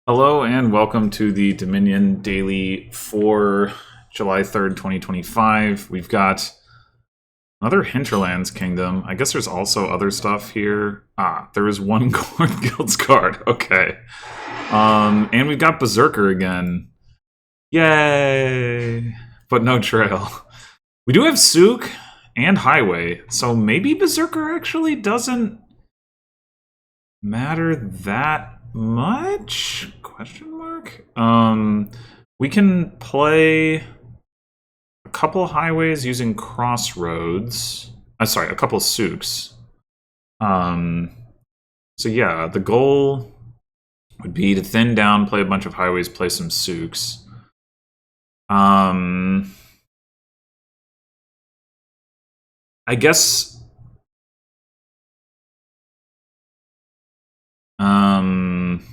Hello and welcome to the Dominion Daily for July 3rd, 2025. We've got another Hinterlands Kingdom. I guess there's also other stuff here. There is one Corn Guilds card. Okay. And we've got Berserker again. Yay! But no trail. We do have Souk and Highway, so maybe Berserker actually doesn't matter that much? Question mark. We can play a couple highways using crossroads. Sorry, a couple souks. Um, so yeah, the goal would be to thin down, play a bunch of highways, play some souks. I guess. I'm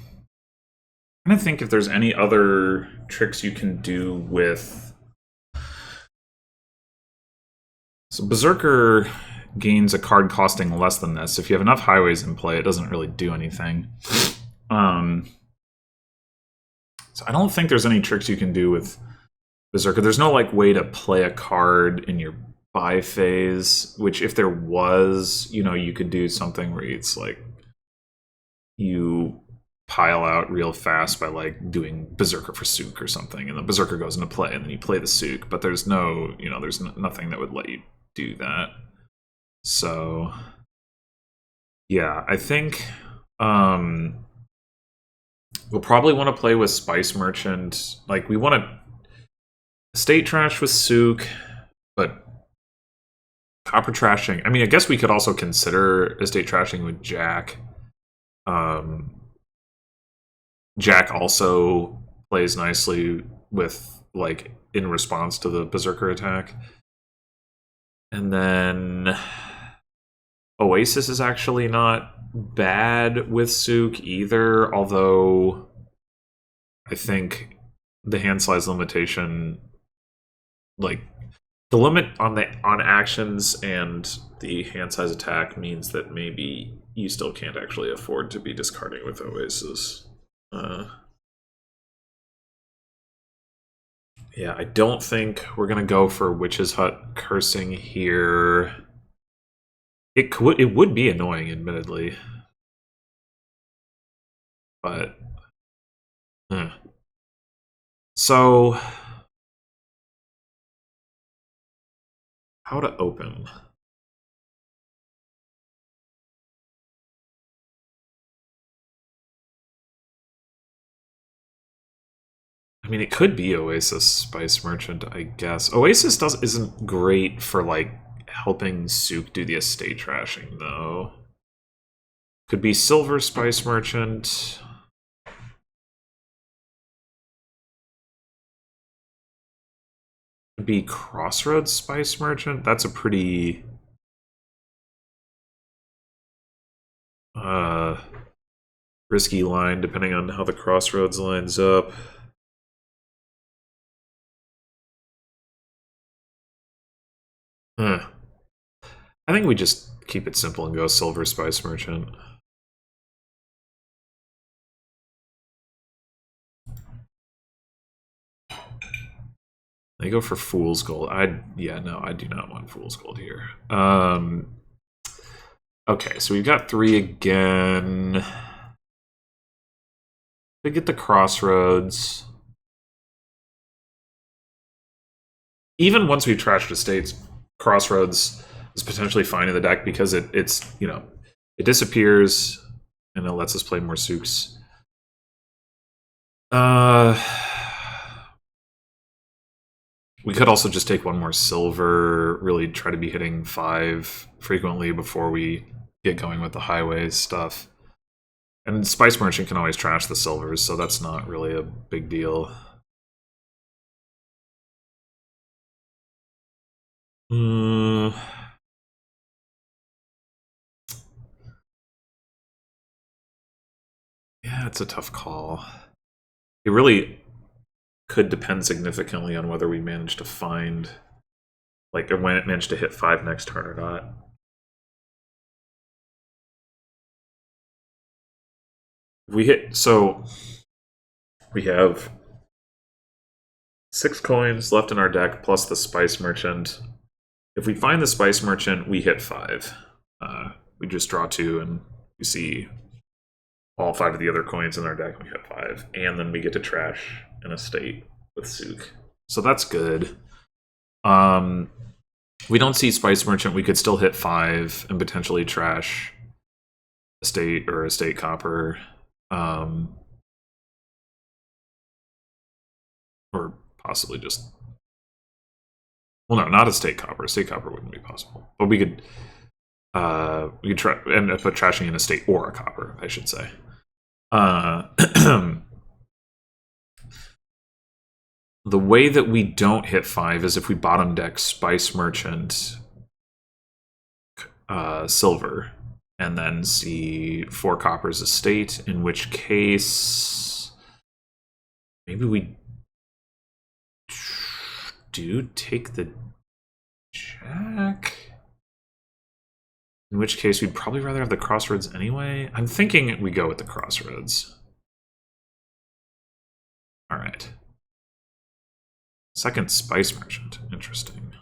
trying to think if there's any other tricks you can do with. So Berserker gains a card costing less than this. If you have enough highways in play, it doesn't really do anything. So I don't think there's any tricks you can do with Berserker. There's no like way to play a card in your buy phase, which if there was, you could do something where it's like you pile out real fast by like doing Berserker for Souk or something, and the Berserker goes into play, and then you play the Souk. But there's there's nothing that would let you do that. So yeah, I think we'll probably want to play with Spice Merchant. Like we want to Estate Trash with Souk, but Copper Trashing. I mean, I guess we could also consider Estate Trashing with Jack. Jack also plays nicely with, like, in response to the Berserker attack. And then Oasis is actually not bad with Souk either, although I think the hand size limitation, like the limit on actions and the hand size attack means that maybe you still can't actually afford to be discarding with Oasis. Yeah, I don't think we're gonna go for Witch's Hut cursing here. It would be annoying, admittedly, but so how to open? I mean, it could be Oasis Spice Merchant, I guess. Oasis isn't great for like helping Souk do the estate trashing, though. Could be Silver Spice Merchant. Could be Crossroads Spice Merchant. That's a pretty risky line, depending on how the Crossroads lines up. I think we just keep it simple and go Silver Spice Merchant. They go for Fool's Gold. I do not want Fool's Gold here. Okay, so we've got 3 again. We get the Crossroads. Even once we've trashed Estates, Crossroads is potentially fine in the deck because it disappears and it lets us play more Souks. We could also just take one more silver, really try to be hitting 5 frequently before we get going with the highways stuff. And Spice Merchant can always trash the silvers, so that's not really a big deal. Yeah, it's a tough call. It really could depend significantly on whether we manage to find, like, or when it managed to hit 5 next turn or not. We hit, so We have 6 coins left in our deck, plus the Spice Merchant. If we find the Spice Merchant, we hit 5. We just draw 2, and we see all 5 of the other coins in our deck, and we hit 5. And then we get to trash an estate with Sook. So that's good. We don't see Spice Merchant. We could still hit 5 and potentially trash estate or estate copper. Or possibly just... Well, no, not estate copper. Estate copper wouldn't be possible. But we could try end up trashing an estate or a copper, I should say. The way that we don't hit 5 is if we bottom deck Spice Merchant, silver, and then see 4 coppers estate, in which case maybe we do take the jack. In which case we'd probably rather have the crossroads anyway. I'm thinking we go with the crossroads. All right. Second Spice Merchant. Interesting.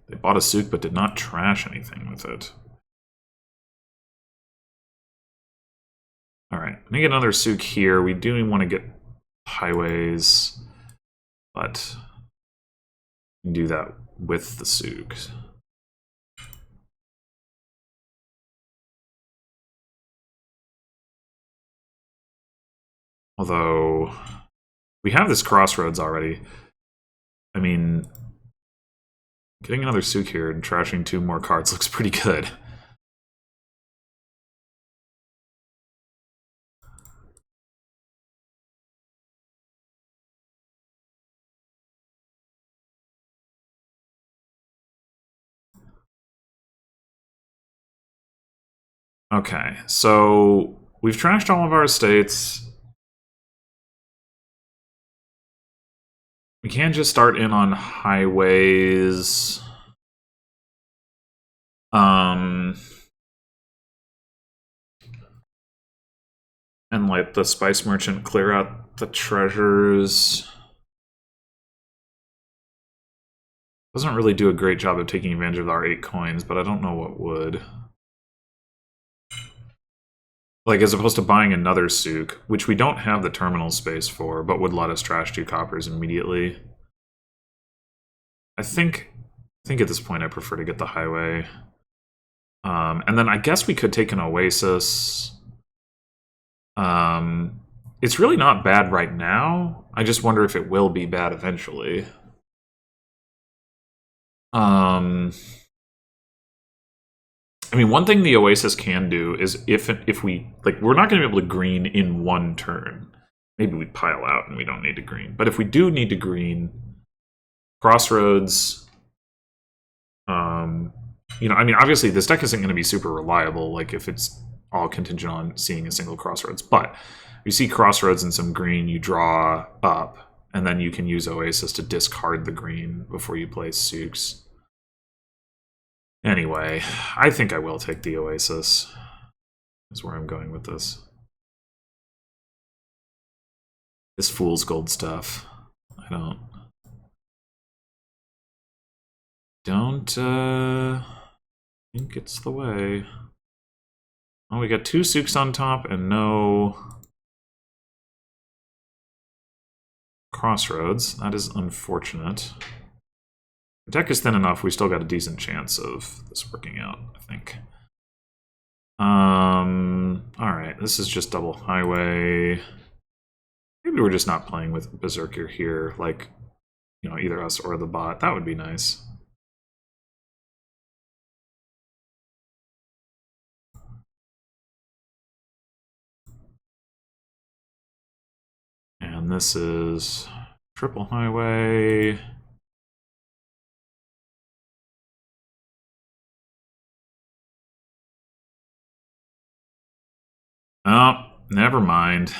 They bought a Sook but did not trash anything with it. All right, I'm gonna get another Sook here. We do want to get highways, but we can do that with the Sooks. Although we have this crossroads already. I mean, getting another Sook here and trashing 2 more cards looks pretty good. Okay, so we've trashed all of our estates. We can just start in on highways. And let the Spice Merchant clear out the treasures. Doesn't really do a great job of taking advantage of our 8 coins, but I don't know what would. Like, as opposed to buying another Sook, which we don't have the terminal space for, but would let us trash 2 coppers immediately. I think at this point I prefer to get the highway. And then I guess we could take an Oasis. It's really not bad right now. I just wonder if it will be bad eventually. I mean, one thing the Oasis can do is if we, like, we're not going to be able to green in one turn. Maybe we pile out and we don't need to green. But if we do need to green, Crossroads, you know, I mean, obviously this deck isn't going to be super reliable, like if it's all contingent on seeing a single Crossroads. But you see Crossroads and some green, you draw up, and then you can use Oasis to discard the green before you play Sooks. Anyway, I think I will take the Oasis. That's where I'm going with this. This fool's gold stuff. I don't think it's the way. Oh, we got 2 Sooks on top and no Crossroads. That is unfortunate. The deck is thin enough, we still got a decent chance of this working out, I think. Alright, this is just double highway. Maybe we're just not playing with Berserker here, like, you know, either us or the bot. That would be nice. And this is triple highway. Oh, never mind.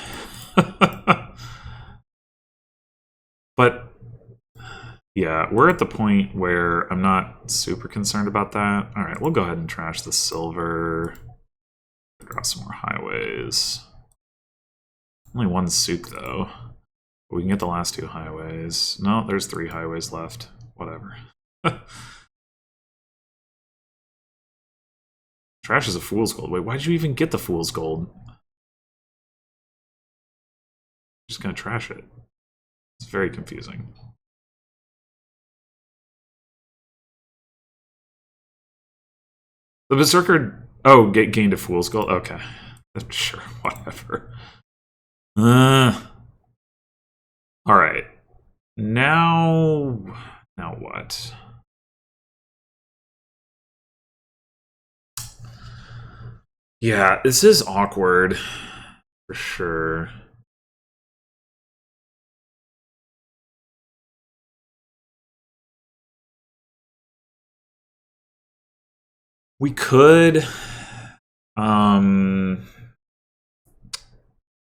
But Yeah, we're at the point where I'm not super concerned about that. All right, we'll go ahead and trash the silver. Draw some more highways. Only one souk, though. We can get the last two highways. No, there's 3 highways left. Whatever. Trash is a fool's gold. Wait, why'd you even get the fool's gold? Just gonna trash it. It's very confusing. The Berserker... Oh, gained a fool's gold? Okay. Sure, whatever. Alright. Now what? Yeah, this is awkward. For sure. We could...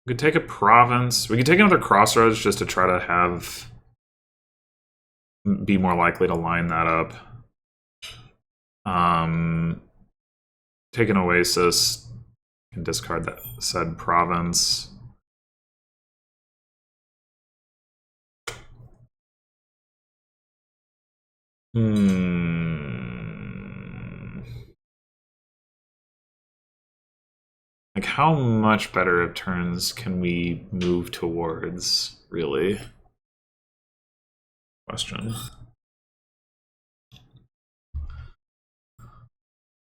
We could take a province. We could take another crossroads just to try to have... be more likely to line that up. Take an oasis and discard that said province. Like, how much better of turns can we move towards, really? Question.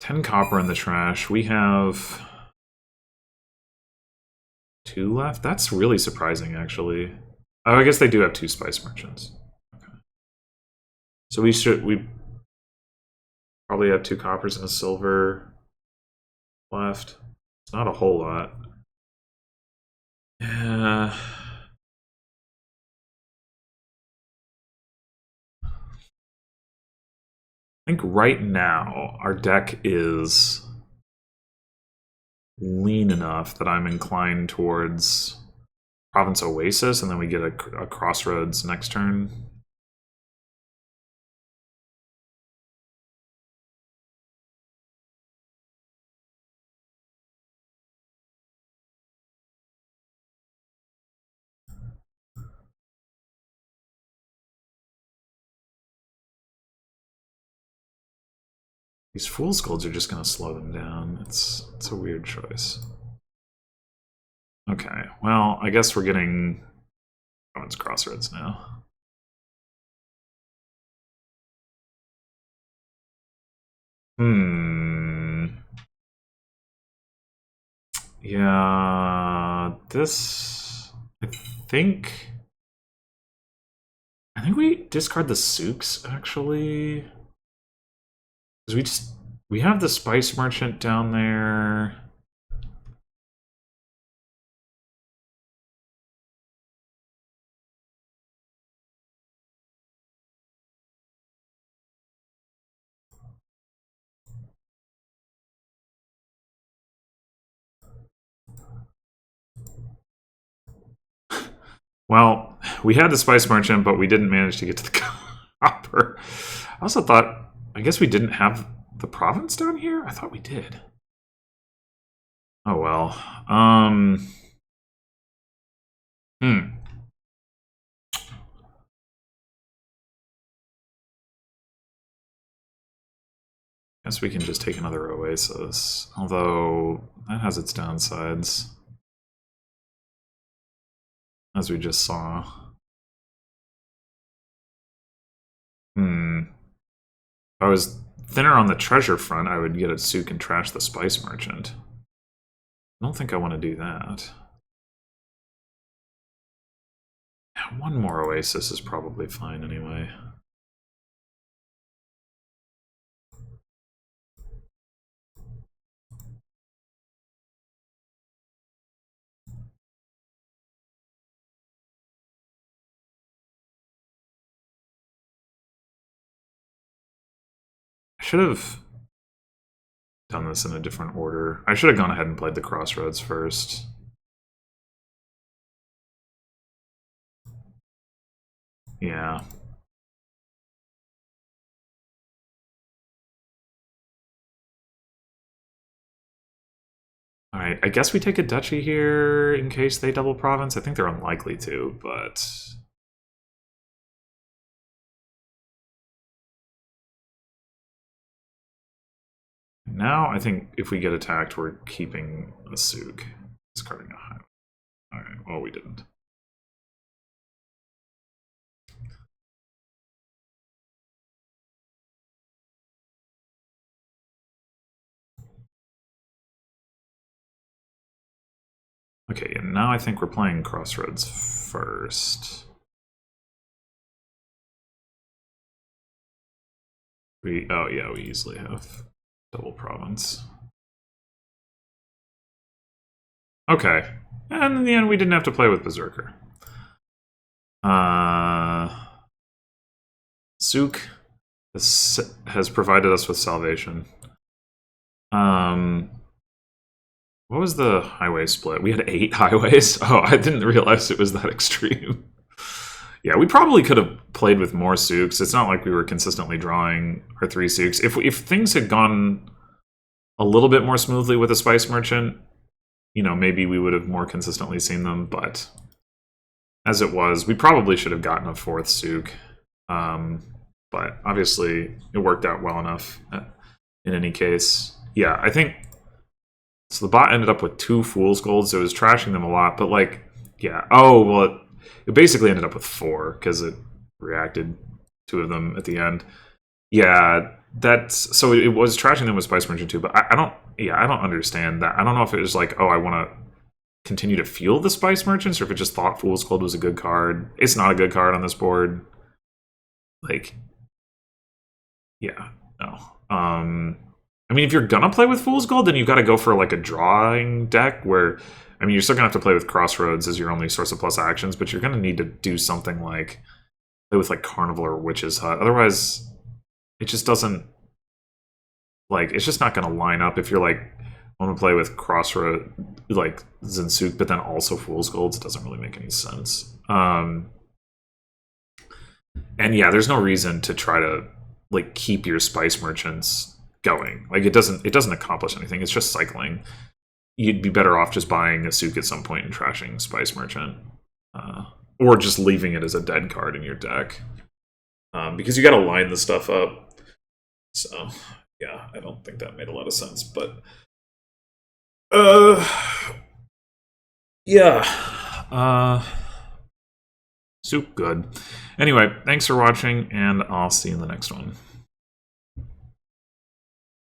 10 copper in the trash. We have 2 left? That's really surprising, actually. Oh, I guess they do have 2 spice merchants. Okay. So we probably have 2 coppers and a silver left. It's not a whole lot. Yeah. I think right now our deck is lean enough that I'm inclined towards Province Oasis, and then we get a Crossroads next turn. These Fool's Golds are just going to slow them down. It's a weird choice. Okay, well, I guess we're getting Province Crossroads now. Yeah, this... I think we discard the souks, actually. Because we have the Spice Merchant down there. Well, we had the Spice Merchant, but we didn't manage to get to the copper. I also thought, I guess we didn't have the province down here? I thought we did. Oh well. Guess we can just take another oasis, although that has its downsides, as we just saw. If I was thinner on the treasure front, I would get a souk and trash the Spice Merchant. I don't think I want to do that. Yeah, one more oasis is probably fine anyway. I should have done this in a different order. I should have gone ahead and played the Crossroads first. Yeah. Alright, I guess we take a duchy here in case they double province. I think they're unlikely to, but... Now, I think if we get attacked, we're keeping a Souk. Discarding a highway. Alright, well, we didn't. Okay, and now I think we're playing Crossroads first. Oh yeah, we easily have double province. Okay, and in the end we didn't have to play with Berserker. Souk has provided us with salvation. What was the highway split? We had 8 highways? Oh, I didn't realize it was that extreme. Yeah, we probably could have played with more Souks. It's not like we were consistently drawing our 3 Souks. If things had gone a little bit more smoothly with a Spice Merchant, you know, maybe we would have more consistently seen them, but as it was, we probably should have gotten a 4th Souk. But obviously, it worked out well enough in any case. Yeah, I think... So the bot ended up with 2 Fool's Golds, so it was trashing them a lot, but like, yeah. Oh, well, it basically ended up with 4, because it reacted 2 of them at the end. Yeah, that's... So it was trashing them with Spice Merchant too, but I don't... Yeah, I don't understand that. I don't know if it was like, oh, I want to continue to fuel the Spice Merchants, or if it just thought Fool's Gold was a good card. It's not a good card on this board. Like, yeah, no. I mean, if you're gonna play with Fool's Gold, then you've got to go for like a drawing deck where, I mean, you're still gonna have to play with Crossroads as your only source of plus actions, but you're gonna need to do something like play with like Carnival or Witch's Hut. Otherwise, it just doesn't, like, it's just not gonna line up if you're like, I want to play with Crossroad, like Zinsook, but then also Fool's Golds. It doesn't really make any sense. And yeah, there's no reason to try to like keep your Spice Merchants going. Like it doesn't accomplish anything. It's just cycling. You'd be better off just buying a Souk at some point and trashing Spice Merchant, or just leaving it as a dead card in your deck, because you got to line the stuff up. So yeah, I don't think that made a lot of sense, but yeah, Souk good. Anyway, thanks for watching, and I'll see you in the next one.